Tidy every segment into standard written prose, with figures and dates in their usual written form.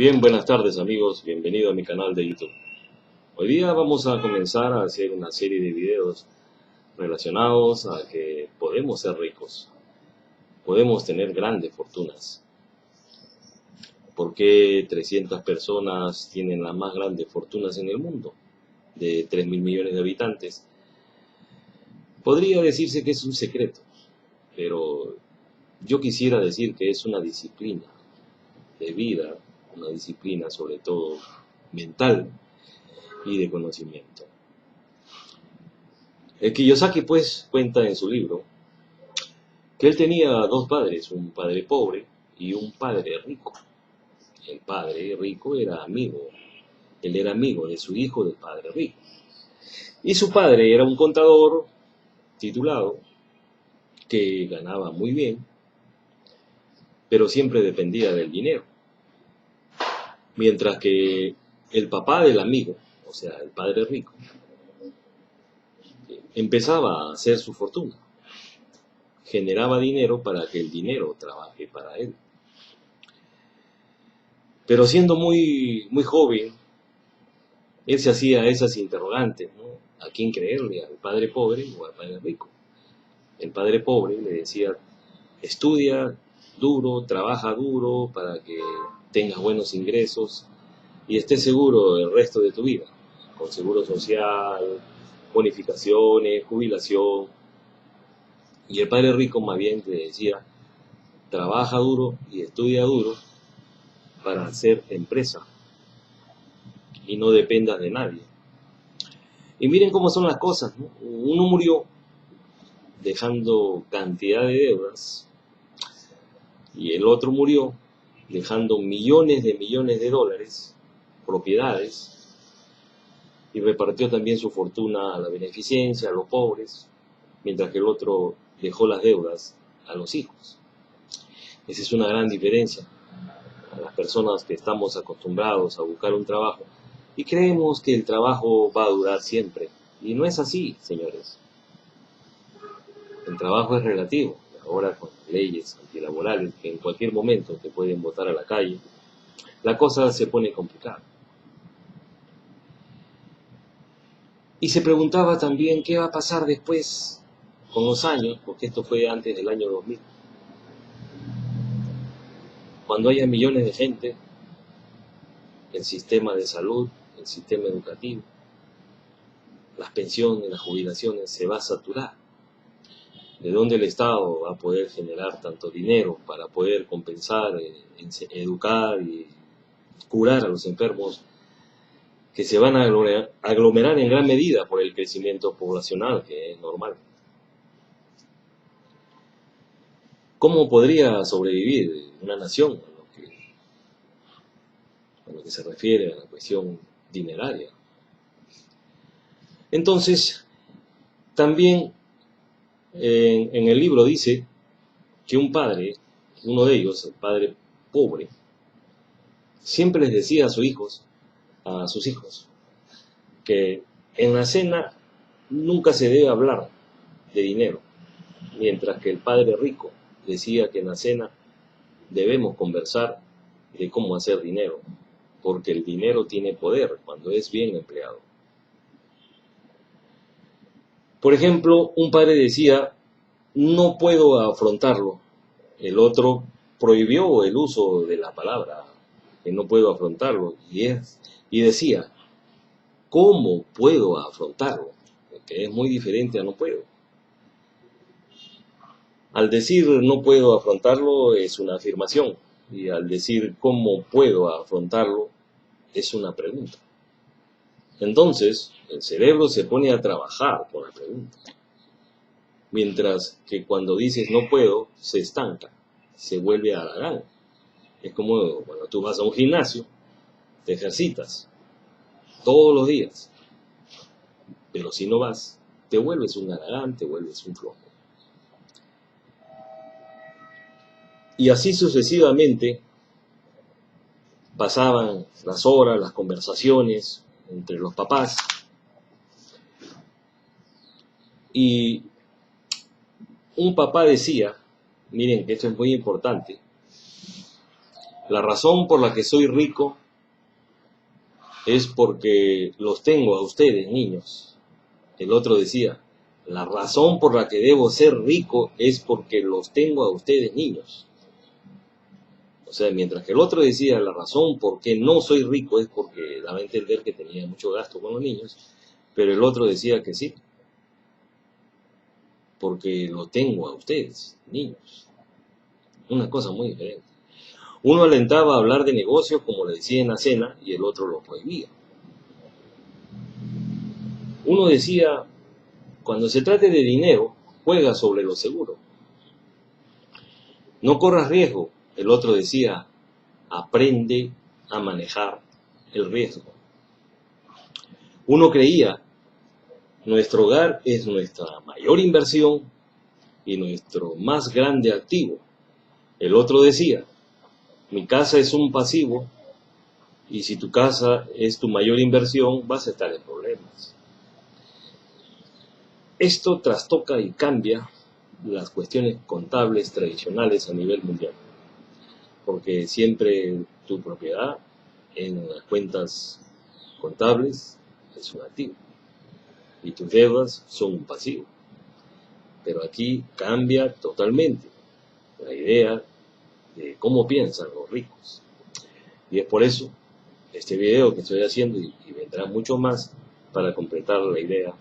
Bien, buenas tardes amigos, bienvenido a mi canal de YouTube. Hoy día vamos a comenzar a hacer una serie de videos relacionados a que podemos ser ricos, podemos tener grandes fortunas. ¿Por qué 300 personas tienen las más grandes fortunas en el mundo? De 3.000 millones de habitantes. Podría decirse que es un secreto, pero yo quisiera decir que es una disciplina de vida, una disciplina sobre todo mental y de conocimiento. El Kiyosaki pues cuenta en su libro que él tenía dos padres, un padre pobre y un padre rico. El padre rico era amigo, él era amigo de su hijo del padre rico. Y su padre era un contador titulado que ganaba muy bien, pero siempre dependía del dinero. Mientras que el papá del amigo, o sea, el padre rico, empezaba a hacer su fortuna. Generaba dinero para que el dinero trabaje para él. Pero siendo muy joven, él se hacía esas interrogantes, ¿no? ¿A quién creerle? ¿Al padre pobre o al padre rico? El padre pobre le decía, estudia duro, trabaja duro para que tengas buenos ingresos y estés seguro el resto de tu vida, con seguro social, bonificaciones, jubilación. Y el padre rico más bien le decía, trabaja duro y estudia duro para hacer empresa y no dependas de nadie. Y miren cómo son las cosas, ¿no? Uno murió dejando cantidad de deudas y el otro murió dejando millones de dólares, propiedades, y repartió también su fortuna a la beneficencia, a los pobres, mientras que el otro dejó las deudas a los hijos. Esa es una gran diferencia. A las personas que estamos acostumbrados a buscar un trabajo y creemos que el trabajo va a durar siempre. Y no es así, señores. El trabajo es relativo. Ahora con leyes antilaborales que en cualquier momento te pueden botar a la calle, la cosa se pone complicada. Y se preguntaba también qué va a pasar después, con los años, porque esto fue antes del año 2000. Cuando haya millones de gente, el sistema de salud, el sistema educativo, las pensiones, las jubilaciones, se va a saturar. ¿De dónde el Estado va a poder generar tanto dinero para poder compensar, educar y curar a los enfermos que se van a aglomerar en gran medida por el crecimiento poblacional, que es normal? ¿Cómo podría sobrevivir una nación en lo que se refiere a la cuestión dineraria? Entonces, también en el libro dice que un padre, uno de ellos, el padre pobre, siempre les decía a sus hijos, que en la cena nunca se debe hablar de dinero, mientras que el padre rico decía que en la cena debemos conversar de cómo hacer dinero, porque el dinero tiene poder cuando es bien empleado. Por ejemplo, un padre decía, no puedo afrontarlo. El otro prohibió el uso de la palabra, que no puedo afrontarlo. Y decía, ¿cómo puedo afrontarlo? Que es muy diferente a no puedo. Al decir no puedo afrontarlo es una afirmación, y al decir cómo puedo afrontarlo es una pregunta. Entonces, el cerebro se pone a trabajar con la pregunta. Mientras que cuando dices no puedo, se estanca, se vuelve haragán. Es como cuando tú vas a un gimnasio, te ejercitas todos los días, pero si no vas, te vuelves un haragán, te vuelves un flojo. Y así sucesivamente pasaban las horas, las conversaciones entre los papás, y un papá decía, miren que esto es muy importante, la razón por la que soy rico es porque los tengo a ustedes, niños. El otro decía, la razón por la que debo ser rico es porque los tengo a ustedes, niños. O sea, mientras que el otro decía, la razón por qué no soy rico es porque daba a entender que tenía mucho gasto con los niños, pero el otro decía que sí, porque lo tengo a ustedes, niños. Una cosa muy diferente. Uno alentaba a hablar de negocios, como le decía en la cena, y el otro lo prohibía. Uno decía, cuando se trate de dinero, juega sobre lo seguro. No corras riesgo. El otro decía, aprende a manejar el riesgo. Uno creía, nuestro hogar es nuestra mayor inversión y nuestro más grande activo. El otro decía, mi casa es un pasivo y si tu casa es tu mayor inversión, vas a estar en problemas. Esto trastoca y cambia las cuestiones contables tradicionales a nivel mundial, porque siempre tu propiedad en las cuentas contables es un activo y tus deudas son un pasivo. Pero aquí cambia totalmente la idea de cómo piensan los ricos. Y es por eso este video que estoy haciendo y vendrá mucho más para completar la idea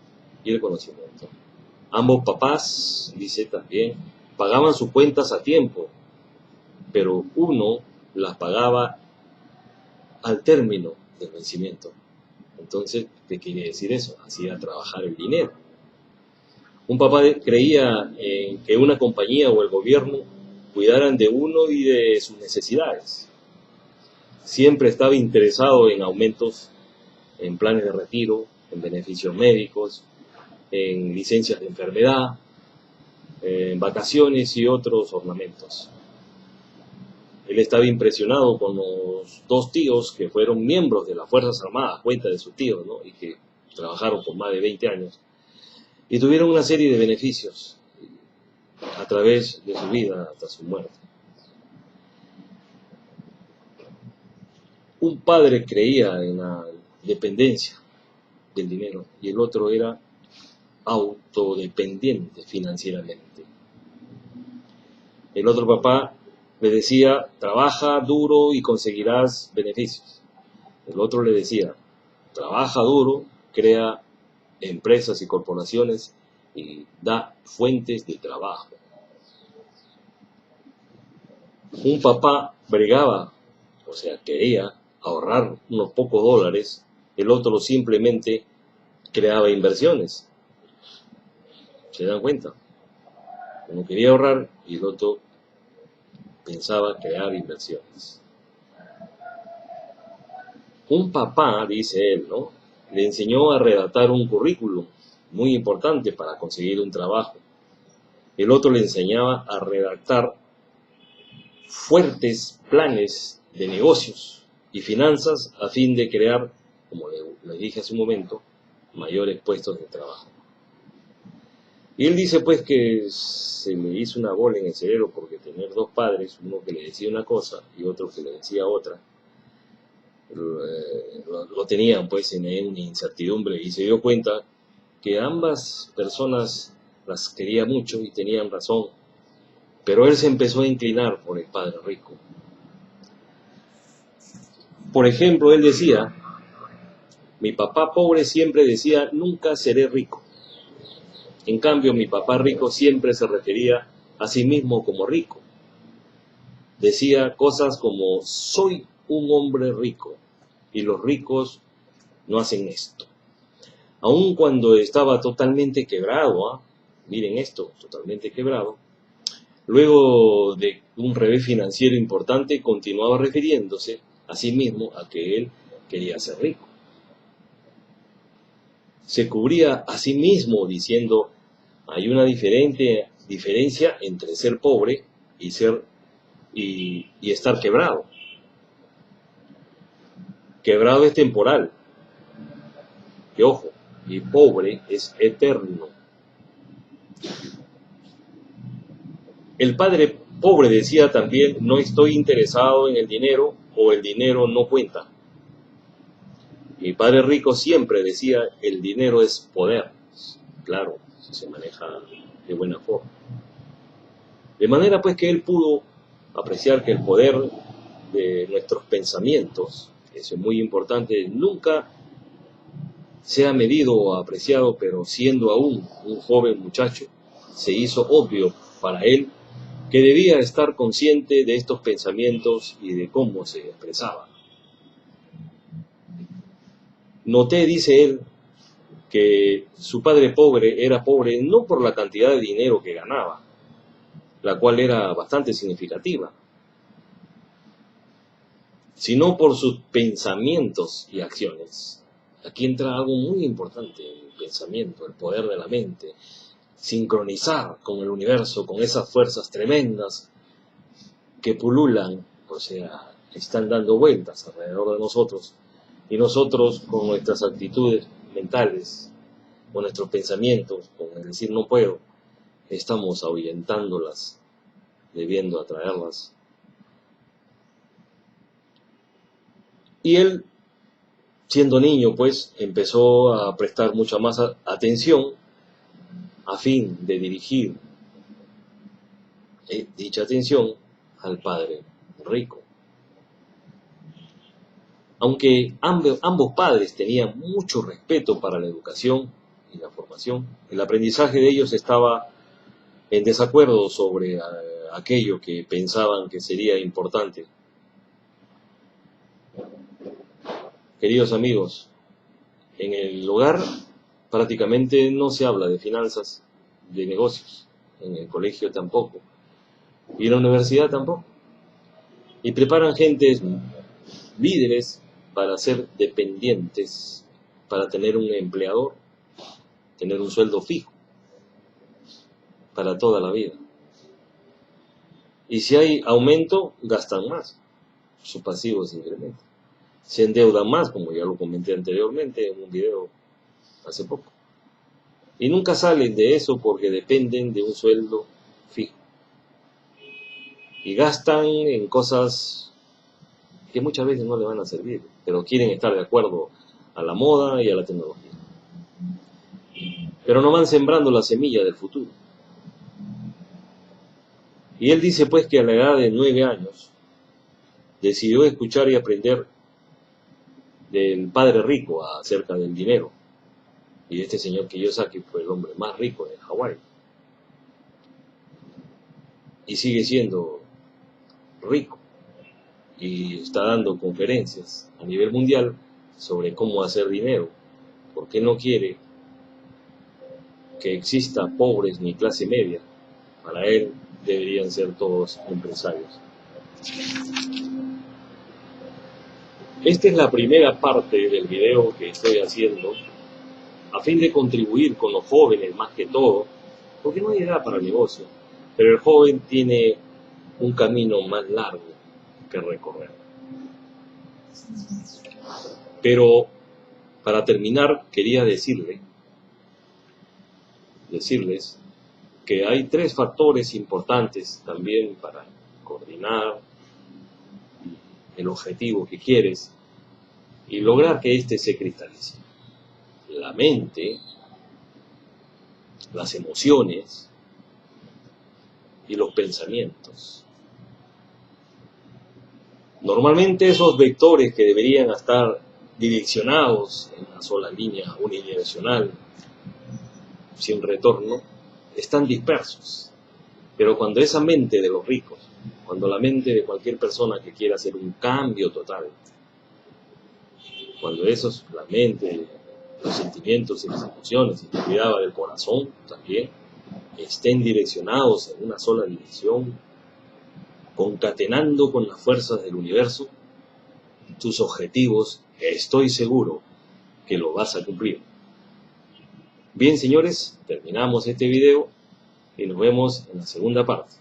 y el conocimiento. Ambos papás, dice también, pagaban sus cuentas a tiempo, pero uno las pagaba al término del vencimiento. Entonces, ¿qué quiere decir eso? Hacía trabajar el dinero. Un papá creía en que una compañía o el gobierno cuidaran de uno y de sus necesidades. Siempre estaba interesado en aumentos en planes de retiro, en beneficios médicos, en licencias de enfermedad, en vacaciones y otros ornamentos. Él estaba impresionado con los dos tíos que fueron miembros de las Fuerzas Armadas, cuenta de su tío, ¿no? Y que trabajaron por más de 20 años y tuvieron una serie de beneficios a través de su vida hasta su muerte. Un padre creía en la dependencia del dinero y el otro era autodependiente financieramente. El otro papá le decía, trabaja duro y conseguirás beneficios. El otro le decía, trabaja duro, crea empresas y corporaciones y da fuentes de trabajo. Un papá bregaba, o sea, quería ahorrar unos pocos dólares, el otro simplemente creaba inversiones. ¿Se dan cuenta? Uno quería ahorrar y el otro pensaba crear inversiones. Un papá, dice él, ¿no?, le enseñó a redactar un currículum muy importante para conseguir un trabajo. El otro le enseñaba a redactar fuertes planes de negocios y finanzas a fin de crear, como le dije hace un momento, mayores puestos de trabajo. Y él dice pues que se le hizo una bola en el cerebro porque tener dos padres, uno que le decía una cosa y otro que le decía otra, lo tenían pues en una incertidumbre y se dio cuenta que ambas personas las quería mucho y tenían razón, pero él se empezó a inclinar por el padre rico. Por ejemplo, él decía, mi papá pobre siempre decía, nunca seré rico. En cambio, mi papá rico siempre se refería a sí mismo como rico. Decía cosas como, soy un hombre rico y los ricos no hacen esto. Aun cuando estaba totalmente quebrado, miren esto, totalmente quebrado, luego de un revés financiero importante, continuaba refiriéndose a sí mismo a que él quería ser rico. Se cubría a sí mismo diciendo, hay una diferencia entre ser pobre y estar quebrado. Quebrado es temporal, que ojo, y pobre es eterno. El padre pobre decía también, no estoy interesado en el dinero o el dinero no cuenta. Y padre rico siempre decía, el dinero es poder. Claro, si se maneja de buena forma. De manera pues que él pudo apreciar que el poder de nuestros pensamientos, eso es muy importante, nunca se ha medido o apreciado, pero siendo aún un joven muchacho, se hizo obvio para él que debía estar consciente de estos pensamientos y de cómo se expresaban. Noté, dice él, que su padre pobre era pobre no por la cantidad de dinero que ganaba, la cual era bastante significativa, sino por sus pensamientos y acciones. Aquí entra algo muy importante, el pensamiento, el poder de la mente, sincronizar con el universo, con esas fuerzas tremendas que pululan, o sea, están dando vueltas alrededor de nosotros, y nosotros con nuestras actitudes mentales, con nuestros pensamientos, con el decir no puedo, estamos ahuyentándolas, debiendo atraerlas. Y él, siendo niño, pues, empezó a prestar mucha más atención a fin de dirigir dicha atención al padre rico. Aunque ambos padres tenían mucho respeto para la educación y la formación, el aprendizaje de ellos estaba en desacuerdo sobre aquello que pensaban que sería importante. Queridos amigos, en el hogar prácticamente no se habla de finanzas, de negocios, en el colegio tampoco, y en la universidad tampoco. Y preparan gentes líderes para ser dependientes, para tener un empleador, tener un sueldo fijo para toda la vida. Y si hay aumento, gastan más, su pasivo se incrementa. Se endeudan más, como ya lo comenté anteriormente en un video hace poco. Y nunca salen de eso porque dependen de un sueldo fijo. Y gastan en cosas que muchas veces no le van a servir, pero quieren estar de acuerdo a la moda y a la tecnología. Pero no van sembrando la semilla del futuro. Y él dice pues que a la edad de 9 años decidió escuchar y aprender del padre rico acerca del dinero. Y este señor Kiyosaki fue el hombre más rico de Hawái. Y sigue siendo rico. Y está dando conferencias a nivel mundial sobre cómo hacer dinero. Porque no quiere que exista pobres ni clase media. Para él deberían ser todos empresarios. Esta es la primera parte del video que estoy haciendo a fin de contribuir con los jóvenes más que todo, porque no hay edad para el negocio, pero el joven tiene un camino más largo que recorrer. Pero para terminar quería decirles que hay 3 factores importantes también para coordinar el objetivo que quieres y lograr que éste se cristalice. La mente, las emociones y los pensamientos. Normalmente esos vectores que deberían estar direccionados en una sola línea unidireccional, sin retorno, están dispersos. Pero cuando esa mente de los ricos, cuando la mente de cualquier persona que quiera hacer un cambio total, cuando la mente, los sentimientos y las emociones, y te cuidaba del corazón también, estén direccionados en una sola dirección, concatenando con las fuerzas del universo, tus objetivos, estoy seguro que lo vas a cumplir. Bien, señores, terminamos este video y nos vemos en la segunda parte.